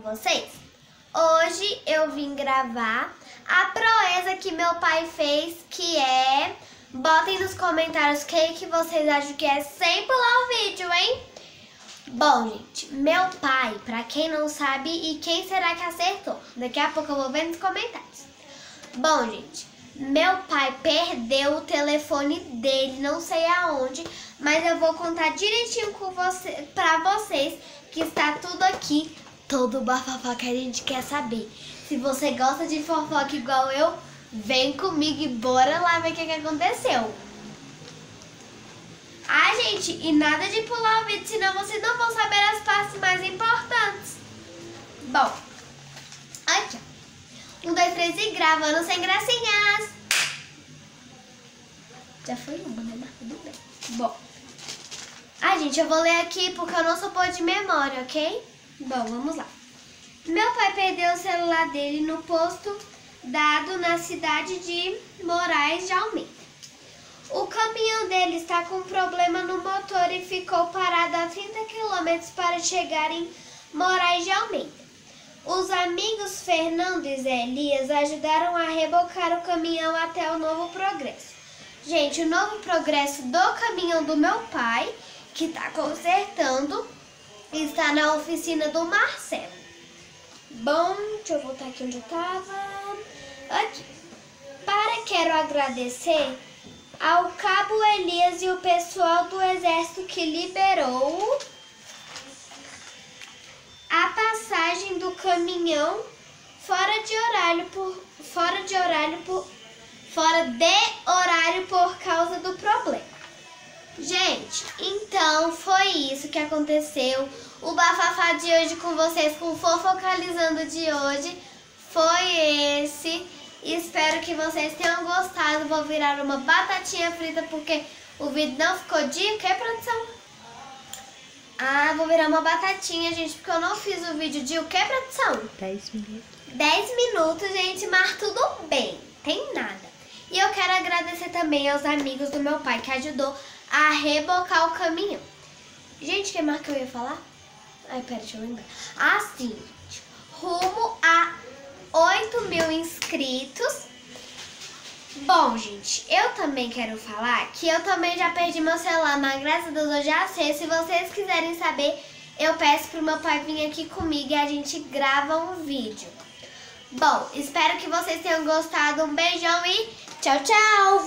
vocês? Hoje eu vim gravar a proeza que meu pai fez, que é... Botem nos comentários o que vocês acham que é sem pular o vídeo, hein? Bom, gente, meu pai, pra quem não sabe, e quem será que acertou? Daqui a pouco eu vou ver nos comentários. Bom, gente, meu pai perdeu o telefone dele, não sei aonde, mas eu vou contar direitinho pra vocês, que está tudo aqui, todo o bafafá que a gente quer saber. Se você gosta de fofoca igual eu, vem comigo e bora lá ver o que aconteceu. Ah, gente, e nada de pular o vídeo, senão vocês não vão saber as partes mais importantes. Bom, aqui, ó. 1, 2, 3 e gravando sem gracinhas. Já foi uma, né? Mas tudo bem. Bom. Ah, gente, eu vou ler aqui porque eu não sou boa de memória, ok? Bom, vamos lá. Meu pai perdeu o celular dele no posto dado na cidade de Moraes de Almeida. O caminhão dele está com problema no motor e ficou parado a 30 km para chegar em Moraes de Almeida. Os amigos Fernando e Zé Elias ajudaram a rebocar o caminhão até o Novo Progresso. Gente, o Novo Progresso do caminhão do meu pai, que está consertando, está na oficina do Marcelo. Bom, deixa eu voltar aqui onde eu estava. Aqui. Quero agradecer ao Cabo Elias e o pessoal do Exército que liberou a passagem do caminhão fora de horário por causa do problema. Gente, então foi isso que aconteceu. O bafafá de hoje com vocês, com o Fofocalizando de hoje, foi esse. Espero que vocês tenham gostado. Vou virar uma batatinha frita porque o vídeo não ficou de... Que, produção? Ah, vou virar uma batatinha, gente, porque eu não fiz o vídeo de... O que, produção? 10 minutos. 10 minutos, gente, mas tudo bem. Tem nada. E eu quero agradecer também aos amigos do meu pai que ajudou a rebocar o caminhão. Gente, que mais que eu ia falar? Ai, pera, deixa eu lembrar. Assim, gente, rumo a 8.000 inscritos. Bom, gente, eu também quero falar que eu também já perdi meu celular, mas graças a Deus eu já sei. Se vocês quiserem saber, eu peço pro meu pai vir aqui comigo e a gente grava um vídeo. Bom, espero que vocês tenham gostado. Um beijão e tchau, tchau!